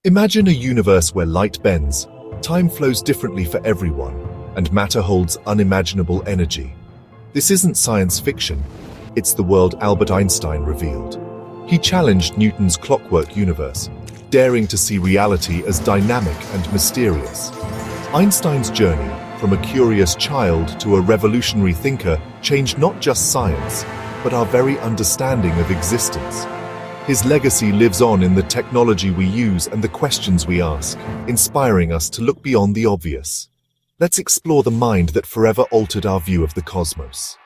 Imagine a universe where light bends, time flows differently for everyone, and matter holds unimaginable energy. This isn't science fiction, it's the world Albert Einstein revealed. He challenged Newton's clockwork universe, daring to see reality as dynamic and mysterious. Einstein's journey, from a curious child to a revolutionary thinker, changed not just science, but our very understanding of existence. His legacy lives on in the technology we use and the questions we ask, inspiring us to look beyond the obvious. Let's explore the mind that forever altered our view of the cosmos.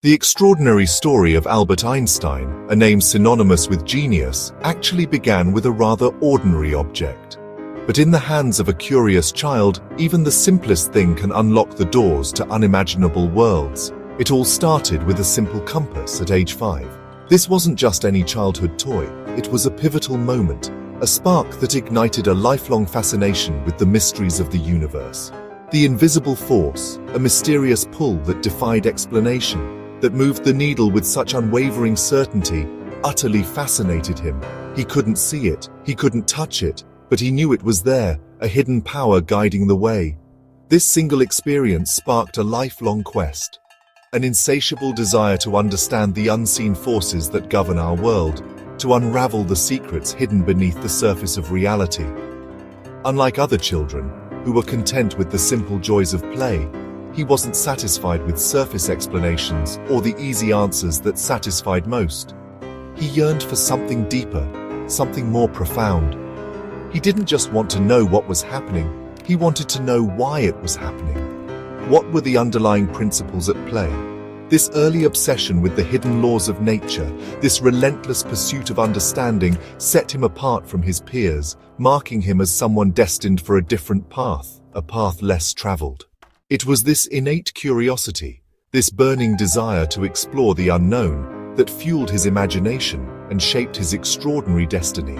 The extraordinary story of Albert Einstein, a name synonymous with genius, actually began with a rather ordinary object. But in the hands of a curious child, even the simplest thing can unlock the doors to unimaginable worlds. It all started with a simple compass at age 5. This wasn't just any childhood toy, it was a pivotal moment, a spark that ignited a lifelong fascination with the mysteries of the universe. The invisible force, a mysterious pull that defied explanation, that moved the needle with such unwavering certainty, utterly fascinated him. He couldn't see it, he couldn't touch it, but he knew it was there, a hidden power guiding the way. This single experience sparked a lifelong quest. An insatiable desire to understand the unseen forces that govern our world, to unravel the secrets hidden beneath the surface of reality. Unlike other children, who were content with the simple joys of play, he wasn't satisfied with surface explanations or the easy answers that satisfied most. He yearned for something deeper, something more profound. He didn't just want to know what was happening, he wanted to know why it was happening. What were the underlying principles at play? This early obsession with the hidden laws of nature, this relentless pursuit of understanding, set him apart from his peers, marking him as someone destined for a different path, a path less traveled. It was this innate curiosity, this burning desire to explore the unknown, that fueled his imagination and shaped his extraordinary destiny.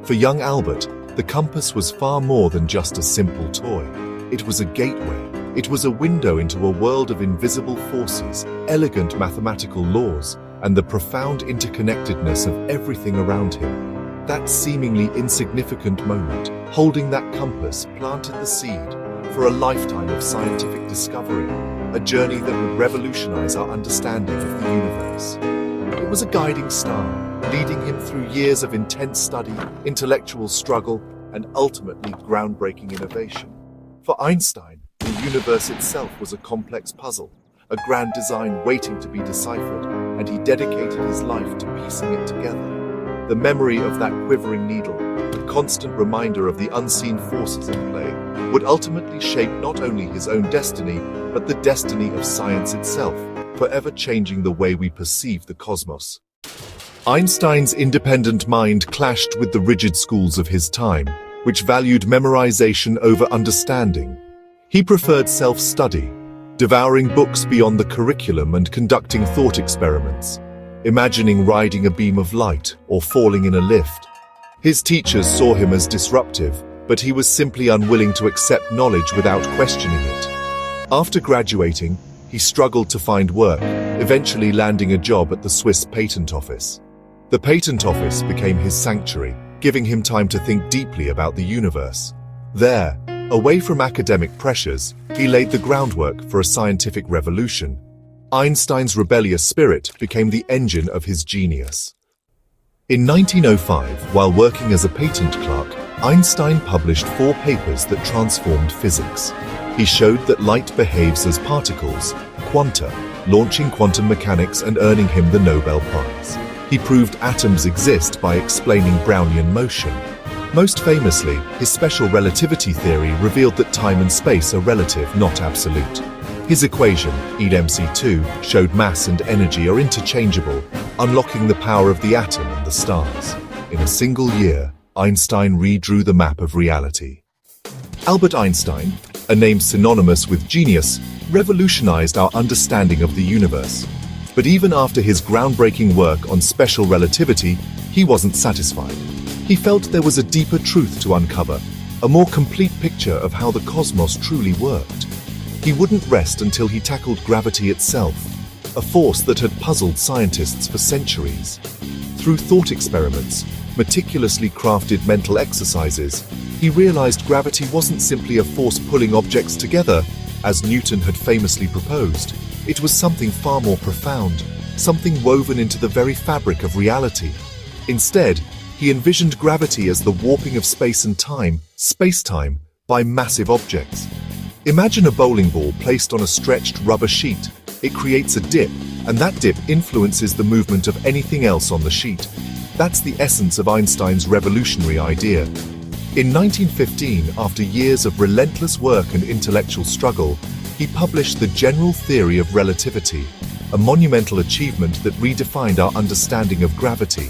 For young Albert, the compass was far more than just a simple toy. It was a gateway. It was a window into a world of invisible forces, elegant mathematical laws, and the profound interconnectedness of everything around him. That seemingly insignificant moment, holding that compass, planted the seed for a lifetime of scientific discovery, a journey that would revolutionize our understanding of the universe. It was a guiding star, leading him through years of intense study, intellectual struggle, and ultimately groundbreaking innovation. For Einstein, the universe itself was a complex puzzle, a grand design waiting to be deciphered, and he dedicated his life to piecing it together. The memory of that quivering needle, the constant reminder of the unseen forces at play, would ultimately shape not only his own destiny, but the destiny of science itself, forever changing the way we perceive the cosmos. Einstein's independent mind clashed with the rigid schools of his time, which valued memorization over understanding. He preferred self-study, devouring books beyond the curriculum and conducting thought experiments, imagining riding a beam of light or falling in a lift. His teachers saw him as disruptive, but he was simply unwilling to accept knowledge without questioning it. After graduating, he struggled to find work, eventually landing a job at the Swiss patent office. The patent office became his sanctuary, giving him time to think deeply about the universe. There, away from academic pressures, he laid the groundwork for a scientific revolution. Einstein's rebellious spirit became the engine of his genius. In 1905, while working as a patent clerk, Einstein published 4 papers that transformed physics. He showed that light behaves as particles, quanta, launching quantum mechanics and earning him the Nobel Prize. He proved atoms exist by explaining Brownian motion. Most famously, his special relativity theory revealed that time and space are relative, not absolute. His equation, E=mc2, showed mass and energy are interchangeable, unlocking the power of the atom and the stars. In a single year, Einstein redrew the map of reality. Albert Einstein, a name synonymous with genius, revolutionized our understanding of the universe. But even after his groundbreaking work on special relativity, he wasn't satisfied. He felt there was a deeper truth to uncover, a more complete picture of how the cosmos truly worked. He wouldn't rest until he tackled gravity itself, a force that had puzzled scientists for centuries. Through thought experiments, meticulously crafted mental exercises, he realized gravity wasn't simply a force pulling objects together, as Newton had famously proposed. It was something far more profound, something woven into the very fabric of reality. Instead, he envisioned gravity as the warping of space and time, space-time, by massive objects. Imagine a bowling ball placed on a stretched rubber sheet. It creates a dip, and that dip influences the movement of anything else on the sheet. That's the essence of Einstein's revolutionary idea. In 1915, after years of relentless work and intellectual struggle, he published the general theory of relativity, a monumental achievement that redefined our understanding of gravity.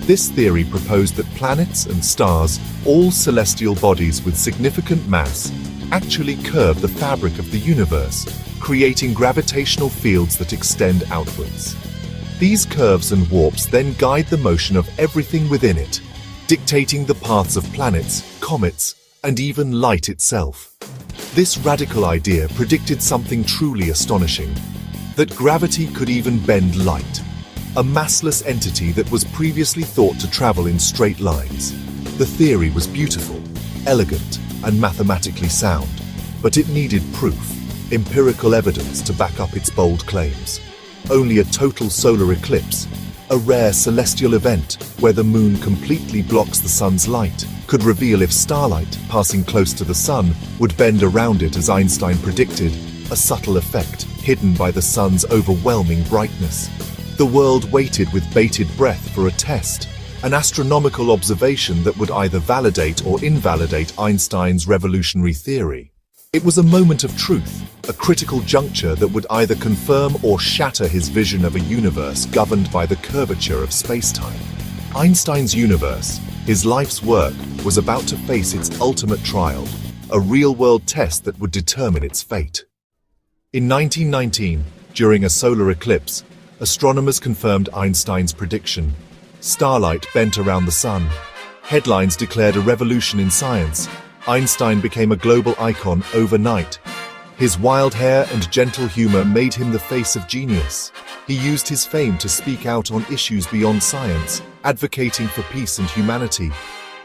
This theory proposed that planets and stars, all celestial bodies with significant mass, actually curve the fabric of the universe, creating gravitational fields that extend outwards. These curves and warps then guide the motion of everything within it, dictating the paths of planets, comets, and even light itself. This radical idea predicted something truly astonishing: that gravity could even bend light, a massless entity that was previously thought to travel in straight lines. The theory was beautiful, elegant, and mathematically sound, but it needed proof, empirical evidence to back up its bold claims. Only a total solar eclipse, a rare celestial event where the moon completely blocks the sun's light, could reveal if starlight passing close to the sun would bend around it as Einstein predicted, a subtle effect hidden by the sun's overwhelming brightness. The world waited with bated breath for a test, an astronomical observation that would either validate or invalidate Einstein's revolutionary theory. It was a moment of truth, a critical juncture that would either confirm or shatter his vision of a universe governed by the curvature of space-time. Einstein's universe, his life's work, was about to face its ultimate trial, a real-world test that would determine its fate. In 1919, during a solar eclipse, astronomers confirmed Einstein's prediction. Starlight bent around the sun. Headlines declared a revolution in science. Einstein became a global icon overnight. His wild hair and gentle humor made him the face of genius. He used his fame to speak out on issues beyond science, advocating for peace and humanity.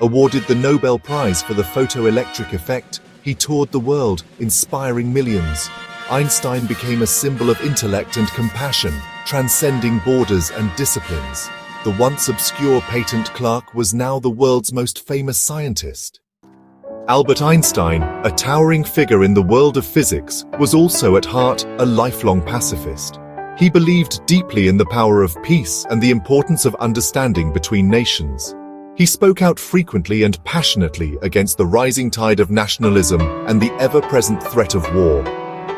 Awarded the Nobel Prize for the photoelectric effect, he toured the world, inspiring millions. Einstein became a symbol of intellect and compassion, transcending borders and disciplines. The once obscure patent clerk was now the world's most famous scientist. Albert Einstein, a towering figure in the world of physics, was also at heart a lifelong pacifist. He believed deeply in the power of peace and the importance of understanding between nations. He spoke out frequently and passionately against the rising tide of nationalism and the ever-present threat of war,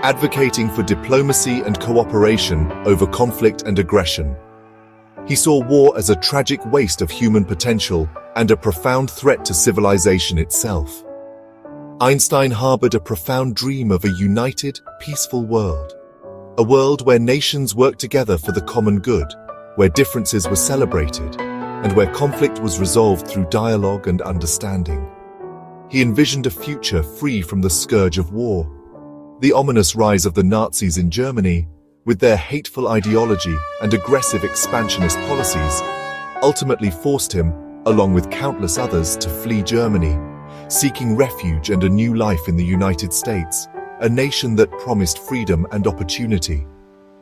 advocating for diplomacy and cooperation over conflict and aggression. He saw war as a tragic waste of human potential and a profound threat to civilization itself. Einstein harbored a profound dream of a united, peaceful world. A world where nations worked together for the common good, where differences were celebrated, and where conflict was resolved through dialogue and understanding. He envisioned a future free from the scourge of war. The ominous rise of the Nazis in Germany, with their hateful ideology and aggressive expansionist policies, ultimately forced him, along with countless others, to flee Germany, seeking refuge and a new life in the United States, a nation that promised freedom and opportunity.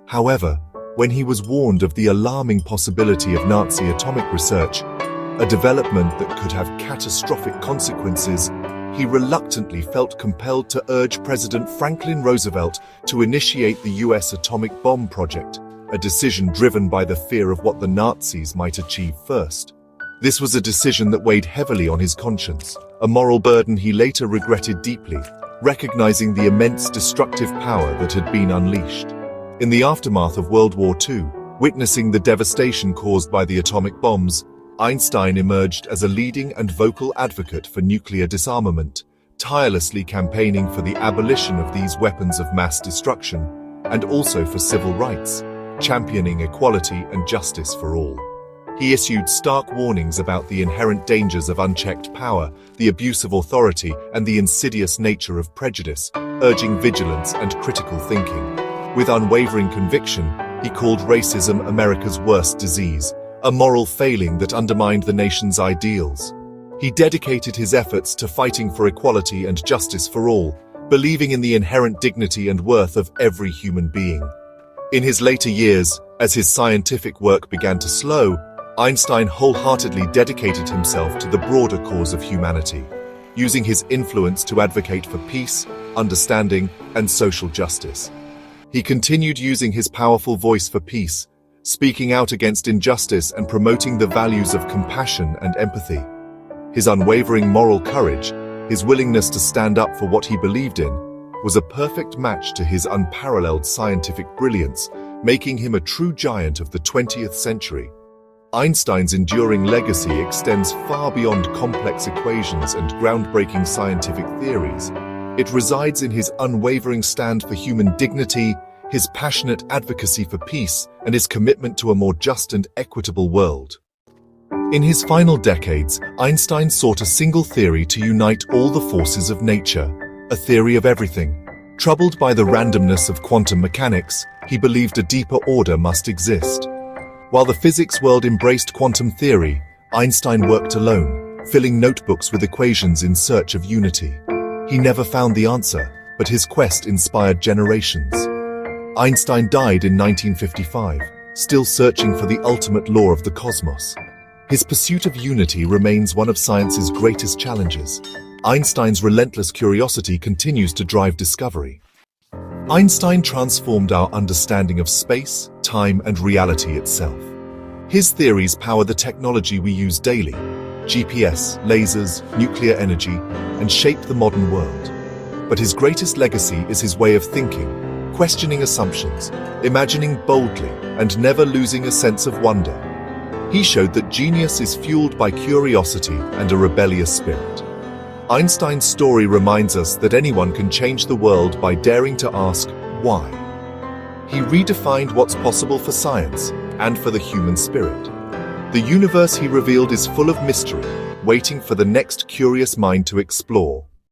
However, when he was warned of the alarming possibility of Nazi atomic research, a development that could have catastrophic consequences, he reluctantly felt compelled to urge President Franklin Roosevelt to initiate the US atomic bomb project, a decision driven by the fear of what the Nazis might achieve first. This was a decision that weighed heavily on his conscience, a moral burden he later regretted deeply, recognizing the immense destructive power that had been unleashed. In the aftermath of World War II, witnessing the devastation caused by the atomic bombs, Einstein emerged as a leading and vocal advocate for nuclear disarmament, tirelessly campaigning for the abolition of these weapons of mass destruction, and also for civil rights, championing equality and justice for all. He issued stark warnings about the inherent dangers of unchecked power, the abuse of authority, and the insidious nature of prejudice, urging vigilance and critical thinking. With unwavering conviction, he called racism America's worst disease, a moral failing that undermined the nation's ideals. He dedicated his efforts to fighting for equality and justice for all, believing in the inherent dignity and worth of every human being. In his later years, as his scientific work began to slow, Einstein wholeheartedly dedicated himself to the broader cause of humanity, using his influence to advocate for peace, understanding, and social justice. He continued using his powerful voice for peace, speaking out against injustice and promoting the values of compassion and empathy. His unwavering moral courage, his willingness to stand up for what he believed in, was a perfect match to his unparalleled scientific brilliance, making him a true giant of the 20th century. Einstein's enduring legacy extends far beyond complex equations and groundbreaking scientific theories. It resides in his unwavering stand for human dignity, his passionate advocacy for peace, and his commitment to a more just and equitable world. In his final decades, Einstein sought a single theory to unite all the forces of nature, a theory of everything. Troubled by the randomness of quantum mechanics, he believed a deeper order must exist. While the physics world embraced quantum theory, Einstein worked alone, filling notebooks with equations in search of unity. He never found the answer, but his quest inspired generations. Einstein died in 1955, still searching for the ultimate law of the cosmos. His pursuit of unity remains one of science's greatest challenges. Einstein's relentless curiosity continues to drive discovery. Einstein transformed our understanding of space, time, and reality itself. His theories power the technology we use daily: GPS, lasers, nuclear energy, and shape the modern world. But his greatest legacy is his way of thinking, questioning assumptions, imagining boldly, and never losing a sense of wonder. He showed that genius is fueled by curiosity and a rebellious spirit. Einstein's story reminds us that anyone can change the world by daring to ask, why? He redefined what's possible for science and for the human spirit. The universe he revealed is full of mystery, waiting for the next curious mind to explore.